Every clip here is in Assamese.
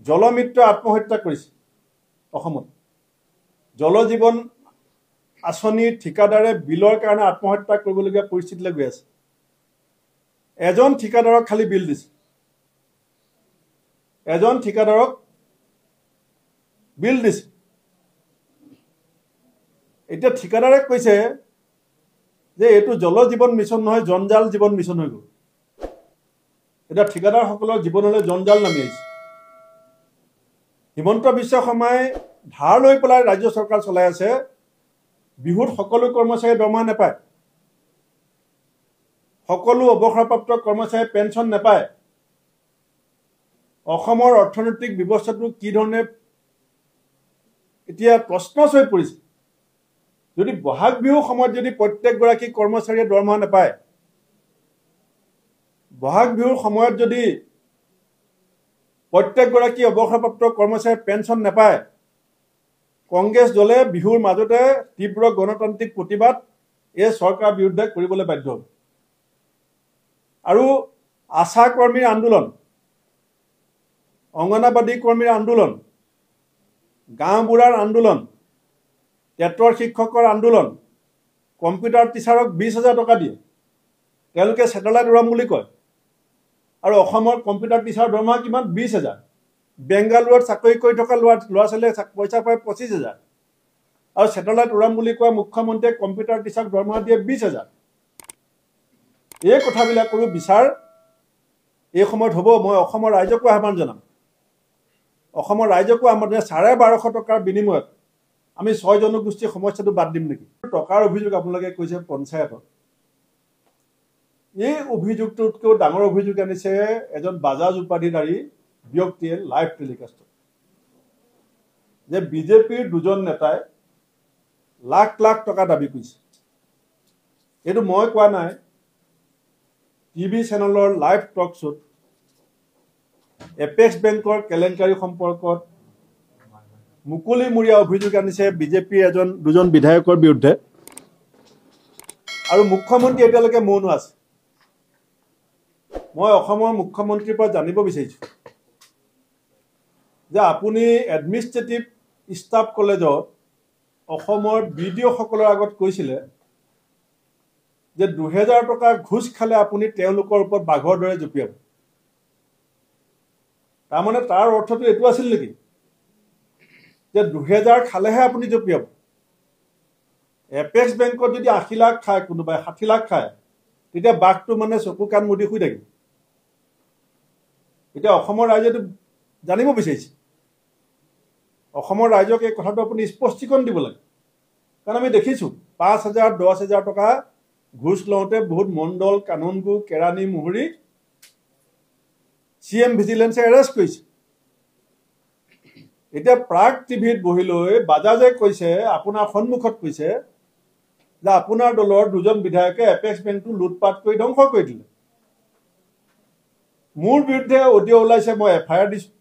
জলমিত্ৰ আত্মহত্যা কৰিছে অসমত জল জীৱন আঁচনিৰ ঠিকাদাৰে বিলৰ কাৰণে আত্মহত্যা কৰিবলগীয়া পৰিস্থিতিলৈ গৈ আছে এজন ঠিকাদাৰক খালি বিল দিছে এজন ঠিকাদাৰক বিল দিছে এতিয়া ঠিকাদাৰে কৈছে যে এইটো জল জীৱন মিছন নহয় জঞ্জাল জীৱন মিছন হৈ গ'ল এটা ঠিকাদাৰসকলৰ জীৱনলৈ জঞ্জাল নামি আহিছে হিমন্ত বিশ্ব শৰ্মাই ধাৰ লৈ পেলাই ৰাজ্য চৰকাৰ চলাই আছে বিহুত সকলো কৰ্মচাৰীয়ে দৰমহা নাপায় সকলো অৱসৰপ্ৰাপ্ত কৰ্মচাৰীয়ে পেঞ্চন নাপায় অসমৰ অৰ্থনৈতিক ব্যৱস্থাটো কি ধৰণে এতিয়া প্ৰশ্নচ হৈ পৰিছে যদি বহাগ বিহুৰ সময়ত যদি প্ৰত্যেকগৰাকী কৰ্মচাৰীয়ে দৰমহা নাপায় বহাগ বিহুৰ সময়ত যদি প্ৰত্যেকগৰাকী অৱসৰপ্ৰাপ্ত কৰ্মচাৰীয়ে পেঞ্চন নাপায় কংগ্ৰেছ দলে বিহুৰ মাজতে তীব্ৰ গণতান্ত্ৰিক প্ৰতিবাদ এই চৰকাৰৰ বিৰুদ্ধে কৰিবলৈ বাধ্য হ'ব আৰু আশা কৰ্মীৰ আন্দোলন অংগনাবাদী কৰ্মীৰ আন্দোলন গাঁওবুঢ়াৰ আন্দোলন টেটৰ শিক্ষকৰ আন্দোলন কম্পিউটাৰ টিচাৰক 20,000 টকা দিয়ে তেওঁলোকে ছেটেলাইট উৰাম বুলি কয় আৰু অসমৰ কম্পিউটাৰ টিচাৰৰ দৰমহা কিমান 20,000 বেংগালুৰুত চাকৰি কৰি থকা ল'ৰা ছোৱালীয়ে পইচা পায় 25,000 আৰু ছেটেলাইট উৰাম বুলি কোৱা মুখ্যমন্ত্ৰীয়ে কম্পিউটাৰ টিচাৰক দৰমহা দিয়ে 20,000 এই কথাবিলাকৰো বিচাৰ এই সময়ত হ'ব মই অসমৰ ৰাইজকো আহ্বান জনাম অসমৰ ৰাইজকো আমাৰ 1250 টকাৰ বিনিময়ত আমি 6 জনগোষ্ঠীৰ সমস্যাটো বাদ দিম নেকি টকাৰ অভিযোগ আপোনালোকে কৈছে পঞ্চায়তত এই অভিযোগটোতকৈ ডাঙৰ অভিযোগ আনিছে এজন বাজাজ উপাধিধাৰী ব্যক্তিয়ে লাইভ টেলিকাষ্ট যে বিজেপিৰ দুজন নেতাই লাখ লাখ টকা দাবী কৰিছে এইটো মই কোৱা নাই টিভি চেনেলৰ লাইভ টক শ্ব'ত এপেক্স বেংকৰ কেলেংকাৰী সম্পৰ্কত মুকলিমূৰীয়া অভিযোগ আনিছে বিজেপিৰ দুজন বিধায়কৰ বিৰুদ্ধে আৰু মুখ্যমন্ত্ৰী এতিয়ালৈকে মৌন আছে মই অসমৰ মুখ্যমন্ত্ৰীৰ পৰা জানিব বিচাৰিছোঁ যে আপুনি এডমিনিষ্ট্ৰেটিভ ষ্টাফ কলেজত অসমৰ বিডিঅ'সকলৰ আগত কৈছিলে যে 2,000 টকা ঘোষ খালে আপুনি তেওঁলোকৰ ওপৰত বাঘৰ দৰে জঁপিয়াব তাৰমানে তাৰ অৰ্থটো এইটো আছিল নেকি যে 2,000 খালেহে আপুনি জঁপিয়াব এপেক্স বেংকত যদি 80 লাখ খায় কোনোবাই 60 লাখ খায় তেতিয়া বাঘটো মানে চকু কাণ মুদি শুই থাকিব এতিয়া অসমৰ ৰাইজেটো জানিব বিচাৰিছে অসমৰ ৰাইজক এই কথাটো আপুনি স্পষ্টীকৰণ দিব লাগে কাৰণ আমি দেখিছোঁ 5,000 10,000 টকা ঘোষ লওঁতে বহুত মণ্ডল কানুনগো কেৰাণী মুহুৰী CM ভিজিলেন্সে এৰেষ্ট কৰিছে এতিয়া প্ৰাগ টিভিত বহি লৈ বাজাজে কৈছে আপোনাৰ সন্মুখত কৈছে যে আপোনাৰ দলৰ দুজন বিধায়কে এপেক্স বেংকটো লুটপাট কৰি ধ্বংস কৰি দিলে মোৰ বিৰুদ্ধে অডিঅ' ওলাইছে মই FIR দিছোঁ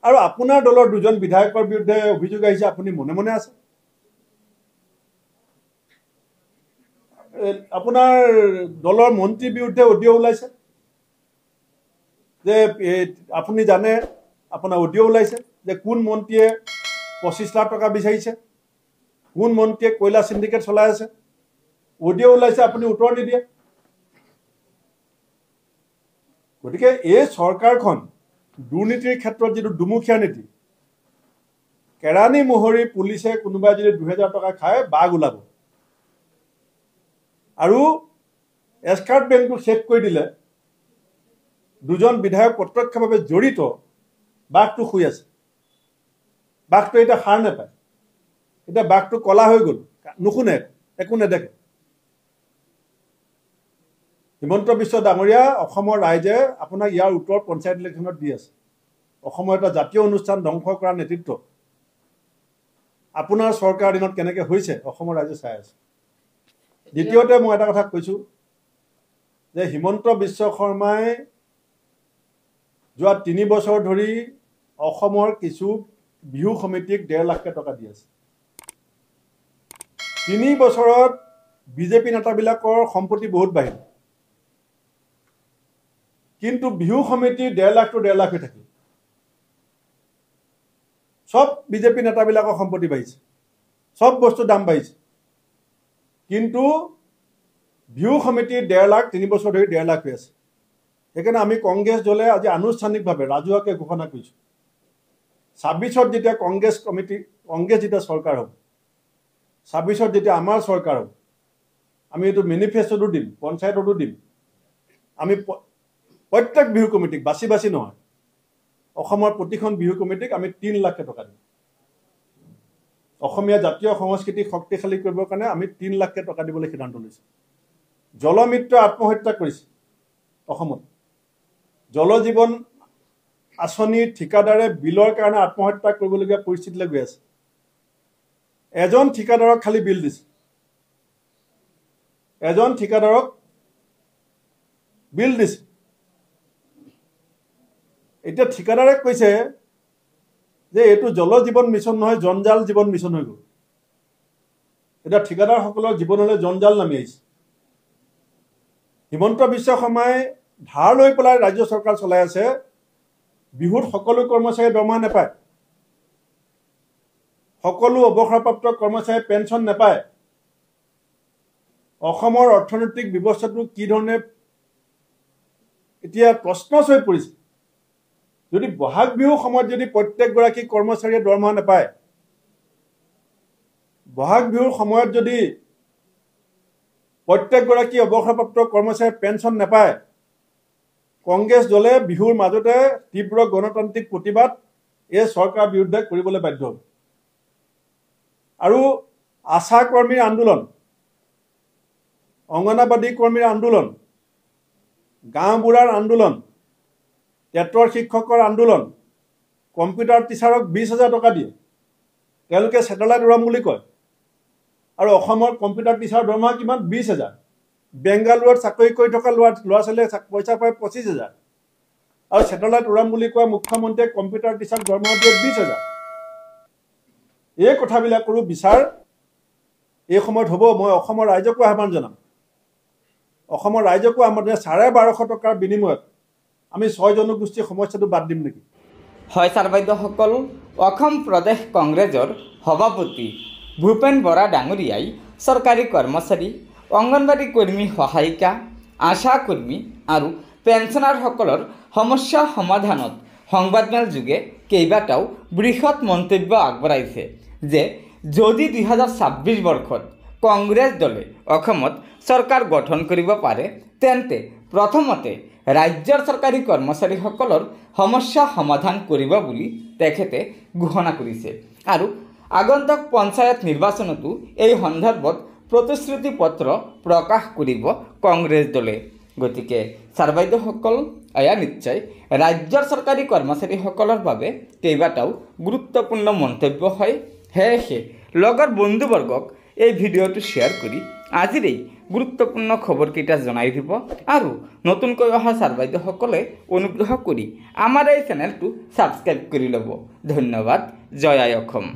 আৰু আপোনাৰ দলৰ দুজন বিধায়কৰ বিৰুদ্ধে অভিযোগ আহিছে আপুনি মনে মনে আছে আপোনাৰ দলৰ মন্ত্ৰীৰ বিৰুদ্ধে অডিঅ' ওলাইছে যে আপুনি জানে আপোনাৰ অডিঅ' ওলাইছে যে কোন মন্ত্ৰীয়ে 25 লাখ টকা বিচাৰিছে কোন মন্ত্ৰীয়ে কয়লা সিন্ডিকেট চলাই আছে অডিঅ' ওলাইছে আপুনি উত্তৰ নিদিয়ে গতিকে এই চৰকাৰখন দুৰ্নীতিৰ ক্ষেত্ৰত যিটো দুমুখীয়া নীতি কেৰাণী মুহুৰী পুলিচে কোনোবাই যদি 2,000 টকা খায় বাঘ ওলাব আৰু এস্কাৰ্ট বেংকটো শেষ কৰি দিলে দুজন বিধায়ক প্ৰত্যক্ষভাৱে জড়িত বাঘটো শুই আছে বাঘটো এটা সাৰ নাপায় এটা বাঘটো কলা হৈ গ'ল নুশুনে একো নেদেখে হিমন্ত বিশ্ব ডাঙৰীয়া অসমৰ ৰাইজে আপোনাক ইয়াৰ উত্তৰ পঞ্চায়ত ইলেকশ্যনত দি আছে অসমৰ এটা জাতীয় অনুষ্ঠান ধ্বংস কৰাৰ নেতৃত্ব আপোনাৰ চৰকাৰৰ দিনত কেনেকৈ হৈছে অসমৰ ৰাইজে চাই আছে দ্বিতীয়তে মই এটা কথা কৈছোঁ যে হিমন্ত বিশ্ব শৰ্মাই যোৱা 3 বছৰ ধৰি অসমৰ কিছু বিহু সমিতিক 1.5 লাখ টকা দি আছে 3 বছৰত বিজেপি নেতাবিলাকৰ সম্পত্তি বহুত বাঢ়িল কিন্তু বিহু সমিতি 1.5 লাখ to 1.5 লাখ হৈ থাকিল সব বিজেপি নেতাবিলাকৰ সম্পত্তি বাঢ়িছে, সব বস্তুৰ দাম বাঢ়িছে, কিন্তু ভিউ সমিতি 1.5 লাখ 3 বছৰ ধৰি 1.5 লাখ হৈ আছে। সেইকাৰণে আমি কংগ্ৰেছ দলে আজি আনুষ্ঠানিকভাৱে ৰাজহুৱাকৈ ঘোষণা কৰিছোঁ, 26ত যেতিয়া কংগ্ৰেছ যেতিয়া চৰকাৰ হ'ব, 26ত যেতিয়া আমাৰ চৰকাৰ হ'ব, আমি এইটো মেনিফেষ্টতো দিম, পঞ্চায়ততো দিম। আমি প্ৰত্যেক বিহু কমিটিক বাছি বাছি নহয়, অসমৰ প্ৰতিখন বিহু কমিটিক আমি 3 লাখ টকা দিম। অসমীয়া জাতীয় সংস্কৃতিক শক্তিশালী কৰিবৰ কাৰণে আমি 3 লাখ টকা দিবলৈ সিদ্ধান্ত লৈছোঁ। জলমিত্ৰ আত্মহত্যা কৰিছে অসমত, জল জীৱন আঁচনিৰ ঠিকাদাৰে বিলৰ কাৰণে আত্মহত্যা কৰিবলগীয়া পৰিস্থিতিলৈ গৈ আছে। এজন ঠিকাদাৰক খালি বিল দিছে, এজন ঠিকাদাৰক বিল দিছে। এতিয়া ঠিকাদাৰে কৈছে যে এইটো জল জীৱন মিছন নহয়, জঞ্জাল জীৱন মিছন হৈ গ'ল। এতিয়া ঠিকাদাৰসকলৰ জীৱনলৈ জঞ্জাল নামি আহিছে। হিমন্ত বিশ্ব শৰ্মাই ধাৰ লৈ পেলাই ৰাজ্য চৰকাৰ চলাই আছে। বিহুত সকলো কৰ্মচাৰীয়ে দৰমহা নাপায়, সকলো অৱসৰপ্ৰাপ্ত কৰ্মচাৰীয়ে পেঞ্চন নাপায়। অসমৰ অৰ্থনৈতিক ব্যৱস্থাটো কি ধৰণে এতিয়া প্ৰশ্নচ হৈ পৰিছে। যদি বহাগ বিহুৰ সময়ত যদি প্ৰত্যেকগৰাকী কৰ্মচাৰীয়ে দৰমহা নাপায়, বহাগ বিহুৰ সময়ত যদি প্ৰত্যেকগৰাকী অৱসৰপ্ৰাপ্ত কৰ্মচাৰীয়ে পেঞ্চন নাপায়, কংগ্ৰেছ দলে বিহুৰ মাজতে তীব্ৰ গণতান্ত্ৰিক প্ৰতিবাদ এই চৰকাৰৰ বিৰুদ্ধে কৰিবলৈ বাধ্য হ'ব। আৰু আশা কৰ্মীৰ আন্দোলন, অংগনাবাদী কৰ্মীৰ আন্দোলন, গাঁওবুঢ়াৰ আন্দোলন, টেটৰ শিক্ষকৰ আন্দোলন, কম্পিউটাৰ টিচাৰক 20,000 টকা দিয়ে, তেওঁলোকে ছেটেলাইট উৰাম বুলি কয়। আৰু অসমৰ কম্পিউটাৰ টিচাৰৰ দৰমহা কিমান? 20,000। বেংগালুৰুত চাকৰি কৰি থকা ল'ৰা ছোৱালীয়ে পইচা পায় 25,000। আৰু ছেটেলাইট উৰাম বুলি কোৱা মুখ্যমন্ত্ৰীয়ে কম্পিউটাৰ টিচাৰক দৰমহা দিয়ে 20,000। এই কথাবিলাকৰো বিচাৰ এই সময়ত হ'ব। মই অসমৰ ৰাইজকো আহ্বান জনাম, অসমৰ ৰাইজকো আহ্বান জনাম, 1250 টকাৰ বিনিময়ত আমি 6 জনগোষ্ঠীৰ সমস্যাটো বাদ দিম নেকি? হয় ছাৰ বাইদেউসকল, অসম প্ৰদেশ কংগ্ৰেছৰ সভাপতি ভূপেন বৰা ডাঙৰীয়াই চৰকাৰী কৰ্মচাৰী, অংগনবাদী কৰ্মী সহায়িকা, আশা কৰ্মী আৰু পেঞ্চনাৰসকলৰ সমস্যা সমাধানত সংবাদমেল যোগে কেইবাটাও বৃহৎ মন্তব্য আগবঢ়াইছে যে যদি 2026 বৰ্ষত কংগ্ৰেছ দলে অসমত চৰকাৰ গঠন কৰিব পাৰে, তেন্তে প্ৰথমতে ৰাজ্যৰ চৰকাৰী কৰ্মচাৰীসকলৰ সমস্যা সমাধান কৰিব বুলি তেখেতে ঘোষণা কৰিছে। আৰু আগন্তুক পঞ্চায়ত নিৰ্বাচনতো এই সন্দৰ্ভত প্ৰতিশ্ৰুতি পত্ৰ প্ৰকাশ কৰিব কংগ্ৰেছ দলে। গতিকে ছাৰ বাইদেউসকল, এয়া নিশ্চয় ৰাজ্যৰ চৰকাৰী কৰ্মচাৰীসকলৰ বাবে কেইবাটাও গুৰুত্বপূৰ্ণ মন্তব্য হয়। সেয়েহে লগৰ বন্ধুবৰ্গক এই ভিডিঅ'টো শ্বেয়াৰ কৰি আজিৰ এই গুৰুত্বপূৰ্ণ খবৰকেইটা জনাই দিব। আৰু নতুনকৈ অহা ছাৰ বাইদেউসকলে অনুগ্ৰহ কৰি আমাৰ এই চেনেলটো ছাবস্ক্ৰাইব কৰি ল'ব। ধন্যবাদ। জয় আই অসম।